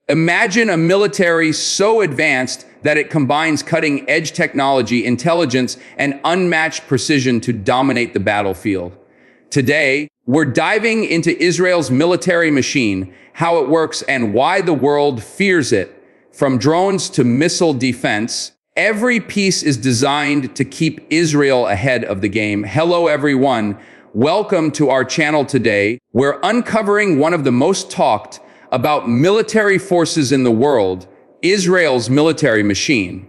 Imagine a military so advanced that it combines cutting-edge technology, intelligence, and unmatched precision to dominate the battlefield. Today, we're diving into Israel's military machine, how it works, and why the world fears it. From drones to missile defense, every piece is designed to keep Israel ahead of the game. Hello, everyone. Welcome to our channel today. We're uncovering one of the most talked about military forces in the world, Israel's military machine.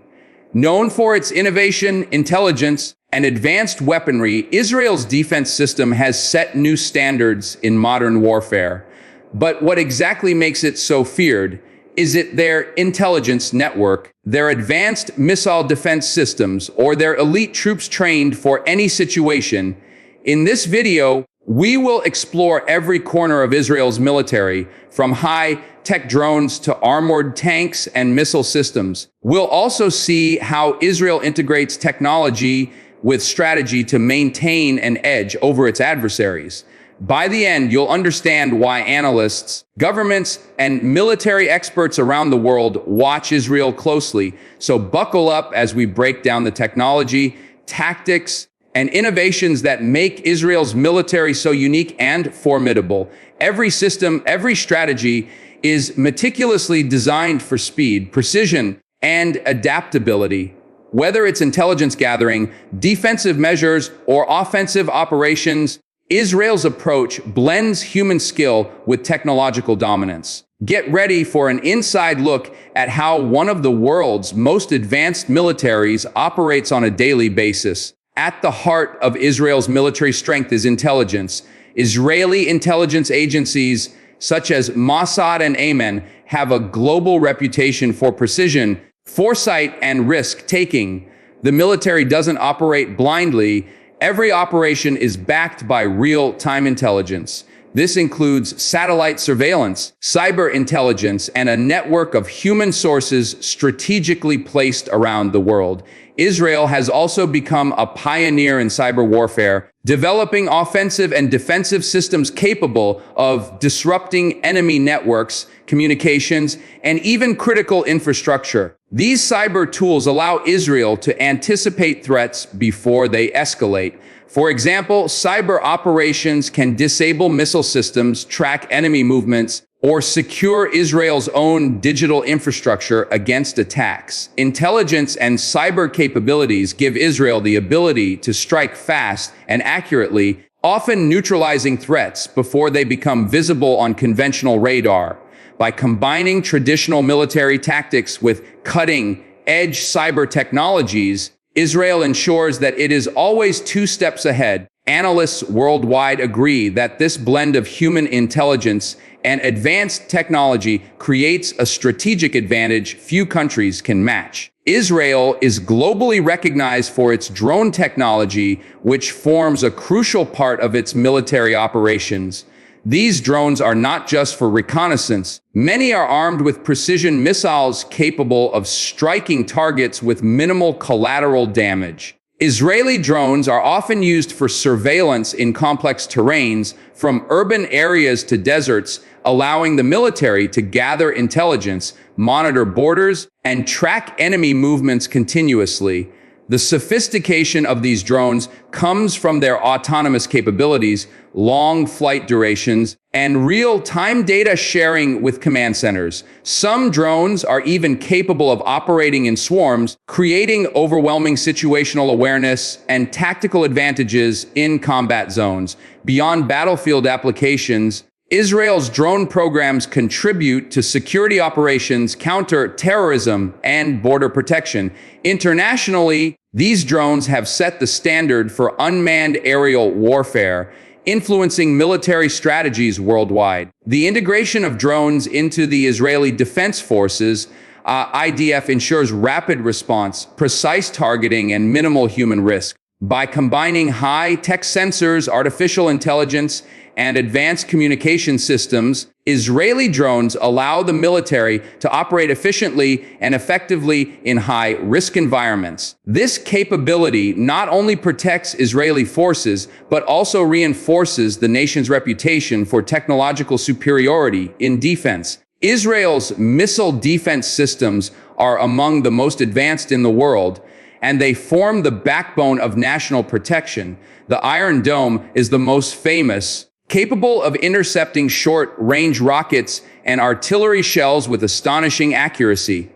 Known for its innovation, intelligence, and advanced weaponry, Israel's defense system has set new standards in modern warfare. But what exactly makes it so feared? Is it their intelligence network, their advanced missile defense systems, or their elite troops trained for any situation? In this video, we will explore every corner of Israel's military, from high-tech drones to armored tanks and missile systems. We'll also see how Israel integrates technology with strategy to maintain an edge over its adversaries. By the end, you'll understand why analysts, governments, and military experts around the world watch Israel closely. So buckle up as we break down the technology, tactics, and innovations that make Israel's military so unique and formidable. Every system, every strategy is meticulously designed for speed, precision, and adaptability. Whether it's intelligence gathering, defensive measures, or offensive operations, Israel's approach blends human skill with technological dominance. Get ready for an inside look at how one of the world's most advanced militaries operates on a daily basis. At the heart of Israel's military strength is intelligence. Israeli intelligence agencies such as Mossad and Ayman have a global reputation for precision, foresight, and risk-taking. The military doesn't operate blindly. Every operation is backed by real-time intelligence. This includes satellite surveillance, cyber intelligence, and a network of human sources strategically placed around the world. Israel has also become a pioneer in cyber warfare, developing offensive and defensive systems capable of disrupting enemy networks, communications, and even critical infrastructure. These cyber tools allow Israel to anticipate threats before they escalate. For example, cyber operations can disable missile systems, track enemy movements, or secure Israel's own digital infrastructure against attacks. Intelligence and cyber capabilities give Israel the ability to strike fast and accurately, often neutralizing threats before they become visible on conventional radar. By combining traditional military tactics with cutting-edge cyber technologies, Israel ensures that it is always 2 steps ahead. Analysts worldwide agree that this blend of human intelligence and advanced technology creates a strategic advantage few countries can match. Israel is globally recognized for its drone technology, which forms a crucial part of its military operations. These drones are not just for reconnaissance. Many are armed with precision missiles capable of striking targets with minimal collateral damage. Israeli drones are often used for surveillance in complex terrains, from urban areas to deserts, allowing the military to gather intelligence, monitor borders, and track enemy movements continuously. The sophistication of these drones comes from their autonomous capabilities, long flight durations, and real-time data sharing with command centers. Some drones are even capable of operating in swarms, creating overwhelming situational awareness and tactical advantages in combat zones. Beyond battlefield applications, Israel's drone programs contribute to security operations, counter-terrorism, and border protection. Internationally, these drones have set the standard for unmanned aerial warfare, influencing military strategies worldwide. The integration of drones into the Israeli Defense Forces, IDF, ensures rapid response, precise targeting, and minimal human risk. By combining high-tech sensors, artificial intelligence, and advanced communication systems, Israeli drones allow the military to operate efficiently and effectively in high-risk environments. This capability not only protects Israeli forces, but also reinforces the nation's reputation for technological superiority in defense. Israel's missile defense systems are among the most advanced in the world, and they form the backbone of national protection. The Iron Dome is the most famous, capable of intercepting short-range rockets and artillery shells with astonishing accuracy.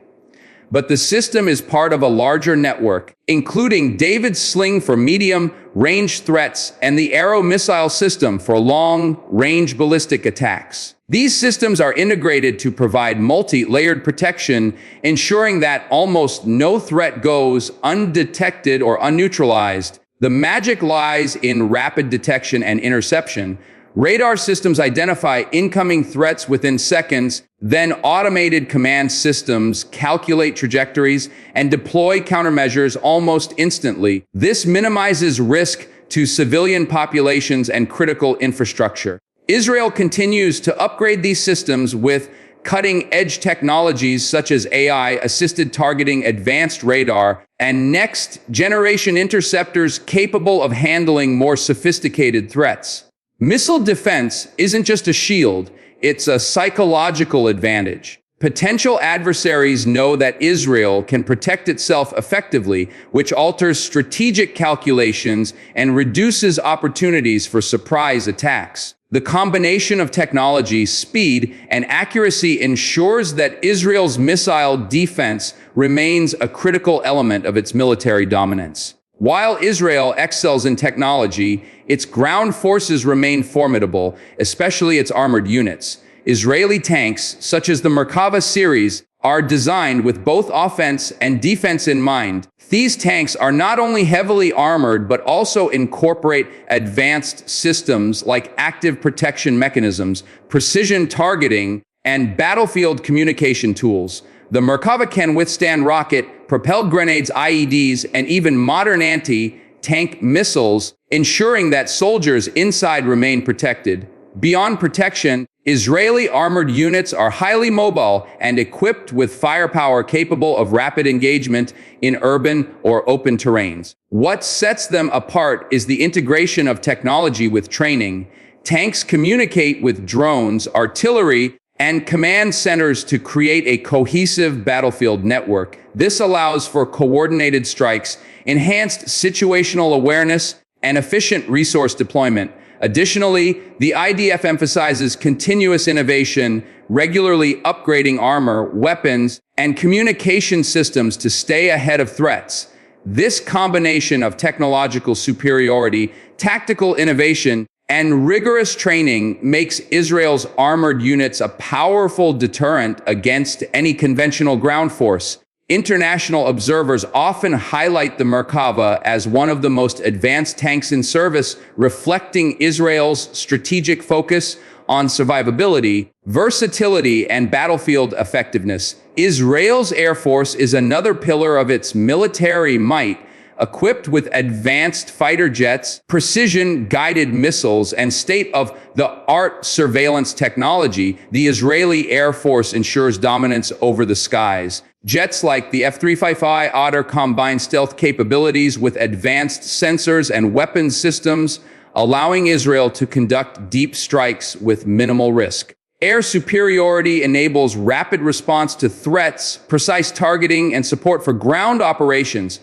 But the system is part of a larger network, including David's sling for medium-range threats and the Arrow missile system for long-range ballistic attacks. These systems are integrated to provide multi-layered protection, ensuring that almost no threat goes undetected or unneutralized. The magic lies in rapid detection and interception. Radar systems identify incoming threats within seconds, then automated command systems calculate trajectories and deploy countermeasures almost instantly. This minimizes risk to civilian populations and critical infrastructure. Israel continues to upgrade these systems with cutting-edge technologies such as AI-assisted targeting, advanced radar, and next-generation interceptors capable of handling more sophisticated threats. Missile defense isn't just a shield, it's a psychological advantage. Potential adversaries know that Israel can protect itself effectively, which alters strategic calculations and reduces opportunities for surprise attacks. The combination of technology, speed, and accuracy ensures that Israel's missile defense remains a critical element of its military dominance. While Israel excels in technology, its ground forces remain formidable, especially its armored units. Israeli tanks, such as the Merkava series, are designed with both offense and defense in mind. These tanks are not only heavily armored, but also incorporate advanced systems like active protection mechanisms, precision targeting, and battlefield communication tools. The Merkava can withstand rocket, propelled grenades, IEDs, and even modern anti-tank missiles, ensuring that soldiers inside remain protected. Beyond protection, Israeli armored units are highly mobile and equipped with firepower capable of rapid engagement in urban or open terrains. What sets them apart is the integration of technology with training. Tanks communicate with drones, artillery, and command centers to create a cohesive battlefield network. This allows for coordinated strikes, enhanced situational awareness, and efficient resource deployment. Additionally, the IDF emphasizes continuous innovation, regularly upgrading armor, weapons, and communication systems to stay ahead of threats. This combination of technological superiority, tactical innovation, and rigorous training makes Israel's armored units a powerful deterrent against any conventional ground force. International observers often highlight the Merkava as one of the most advanced tanks in service, reflecting Israel's strategic focus on survivability, versatility, and battlefield effectiveness. Israel's Air Force is another pillar of its military might, equipped with advanced fighter jets, precision-guided missiles, and state-of-the-art surveillance technology. The Israeli Air Force ensures dominance over the skies. Jets like the F-35I Otter combine stealth capabilities with advanced sensors and weapons systems, allowing Israel to conduct deep strikes with minimal risk. Air superiority enables rapid response to threats, precise targeting, and support for ground operations.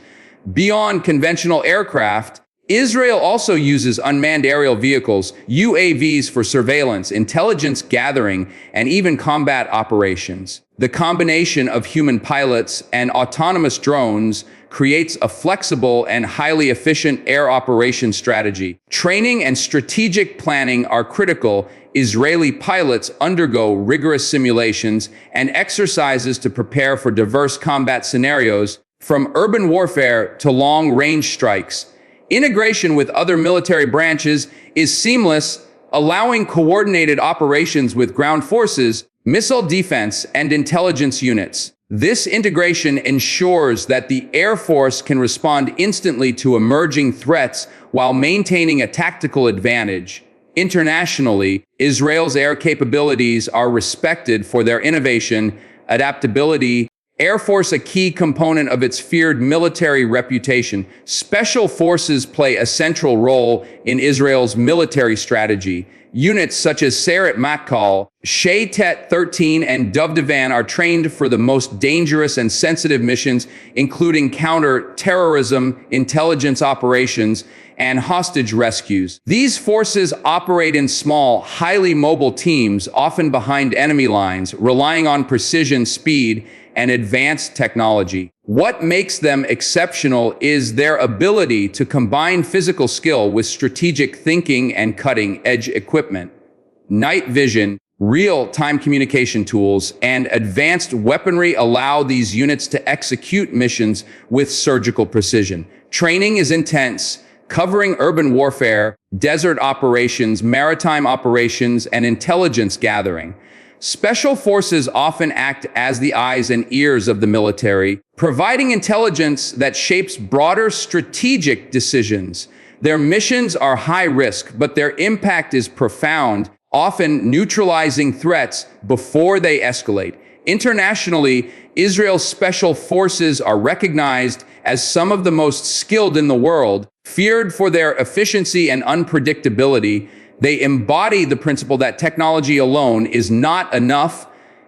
Beyond conventional aircraft, Israel also uses unmanned aerial vehicles, UAVs, for surveillance, intelligence gathering, and even combat operations. The combination of human pilots and autonomous drones creates a flexible and highly efficient air operation strategy. Training and strategic planning are critical. Israeli pilots undergo rigorous simulations and exercises to prepare for diverse combat scenarios, from urban warfare to long-range strikes. Integration with other military branches is seamless, allowing coordinated operations with ground forces, missile defense, and intelligence units. This integration ensures that the Air Force can respond instantly to emerging threats while maintaining a tactical advantage. Internationally, Israel's air capabilities are respected for their innovation, adaptability, Air Force, a key component of its feared military reputation. Special forces play a central role in Israel's military strategy. Units such as Sayeret Matkal, Shaytet 13, and Duvdevan are trained for the most dangerous and sensitive missions, including counter-terrorism, intelligence operations, and hostage rescues. These forces operate in small, highly mobile teams, often behind enemy lines, relying on precision, speed, and advanced technology. What makes them exceptional is their ability to combine physical skill with strategic thinking and cutting-edge equipment. Night vision, real-time communication tools, and advanced weaponry allow these units to execute missions with surgical precision. Training is intense, covering urban warfare, desert operations, maritime operations, and intelligence gathering. Special forces often act as the eyes and ears of the military, providing intelligence that shapes broader strategic decisions. Their missions are high risk, but their impact is profound, often neutralizing threats before they escalate. Internationally, Israel's special forces are recognized as some of the most skilled in the world, feared for their efficiency and unpredictability. They embody the principle that technology alone is not enough.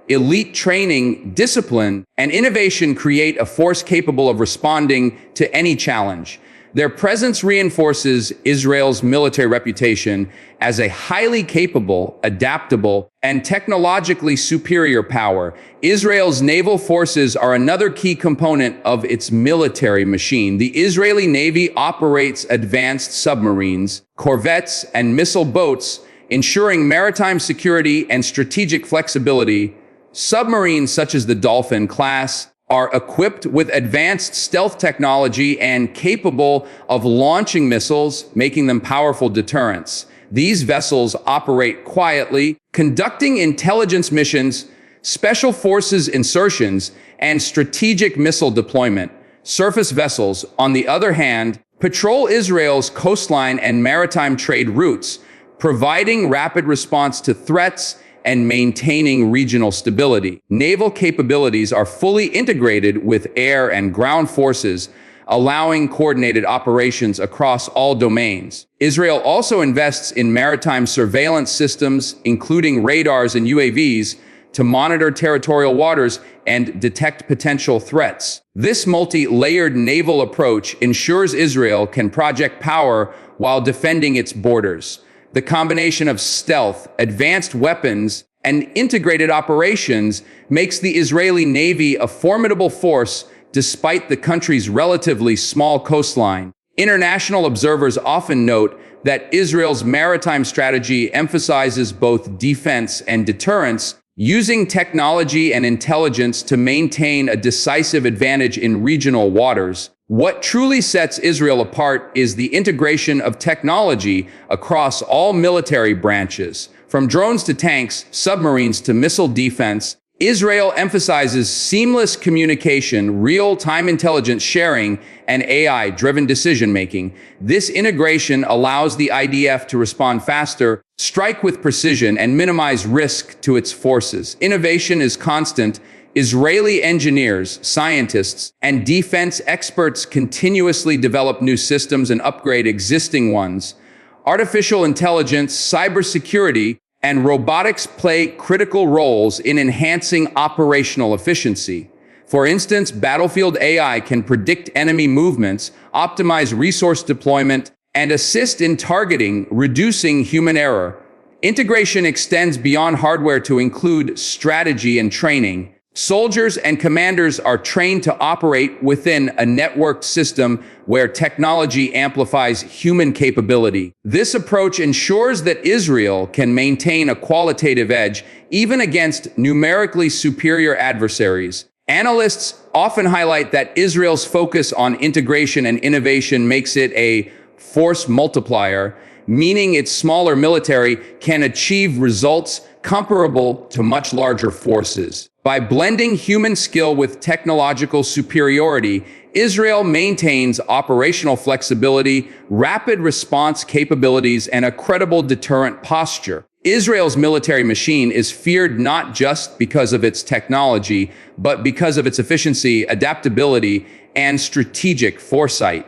Elite training, discipline, and innovation create a force capable of responding to any challenge. Their presence reinforces Israel's military reputation as a highly capable, adaptable, and technologically superior power. Israel's naval forces are another key component of its military machine. The Israeli Navy operates advanced submarines, corvettes, and missile boats, ensuring maritime security and strategic flexibility. Submarines such as the Dolphin class are equipped with advanced stealth technology and capable of launching missiles, making them powerful deterrents. These vessels operate quietly, conducting intelligence missions, special forces insertions, and strategic missile deployment. Surface vessels, on the other hand, patrol Israel's coastline and maritime trade routes, providing rapid response to threats and maintaining regional stability. Naval capabilities are fully integrated with air and ground forces, allowing coordinated operations across all domains. Israel also invests in maritime surveillance systems, including radars and UAVs, to monitor territorial waters and detect potential threats. This multi-layered naval approach ensures Israel can project power while defending its borders. The combination of stealth, advanced weapons, and integrated operations makes the Israeli Navy a formidable force despite the country's relatively small coastline. International observers often note that Israel's maritime strategy emphasizes both defense and deterrence, using technology and intelligence to maintain a decisive advantage in regional waters. What truly sets Israel apart is the integration of technology across all military branches. From drones to tanks, submarines to missile defense, Israel emphasizes seamless communication, real-time intelligence sharing, and AI-driven decision-making. This integration allows the IDF to respond faster, strike with precision, and minimize risk to its forces. Innovation is constant. Israeli engineers, scientists, and defense experts continuously develop new systems and upgrade existing ones. Artificial intelligence, cybersecurity, and robotics play critical roles in enhancing operational efficiency. For instance, battlefield AI can predict enemy movements, optimize resource deployment, and assist in targeting, reducing human error. Integration extends beyond hardware to include strategy and training. Soldiers and commanders are trained to operate within a networked system where technology amplifies human capability. This approach ensures that Israel can maintain a qualitative edge even against numerically superior adversaries. Analysts often highlight that Israel's focus on integration and innovation makes it a force multiplier, meaning its smaller military can achieve results comparable to much larger forces. By blending human skill with technological superiority, Israel maintains operational flexibility, rapid response capabilities, and a credible deterrent posture. Israel's military machine is feared not just because of its technology, but because of its efficiency, adaptability, and strategic foresight.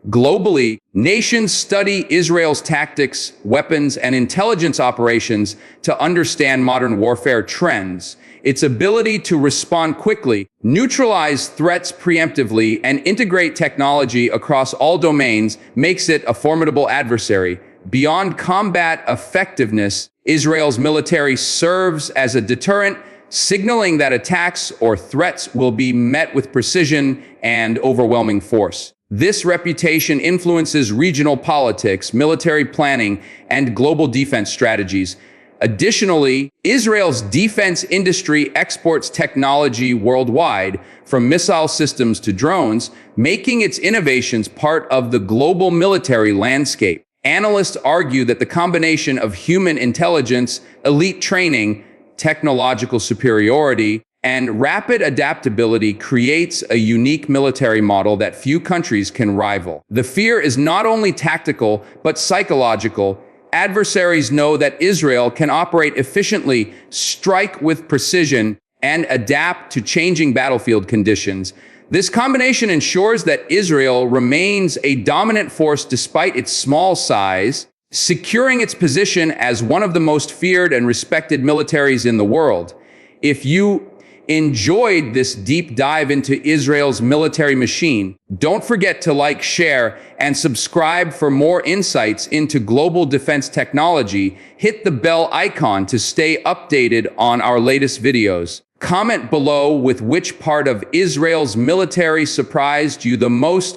Globally, nations study Israel's tactics, weapons, and intelligence operations to understand modern warfare trends. Its ability to respond quickly, neutralize threats preemptively, and integrate technology across all domains makes it a formidable adversary. Beyond combat effectiveness, Israel's military serves as a deterrent, signaling that attacks or threats will be met with precision and overwhelming force. This reputation influences regional politics, military planning, and global defense strategies. Additionally, Israel's defense industry exports technology worldwide, from missile systems to drones, making its innovations part of the global military landscape. Analysts argue that the combination of human intelligence, elite training, technological superiority, and rapid adaptability creates a unique military model that few countries can rival. The fear is not only tactical, but psychological. Adversaries know that Israel can operate efficiently, strike with precision, and adapt to changing battlefield conditions. This combination ensures that Israel remains a dominant force despite its small size, securing its position as one of the most feared and respected militaries in the world. If you enjoyed this deep dive into Israel's military machine, don't forget to like, share, and subscribe for more insights into global defense technology. Hit the bell icon to stay updated on our latest videos. Comment below with which part of Israel's military surprised you the most.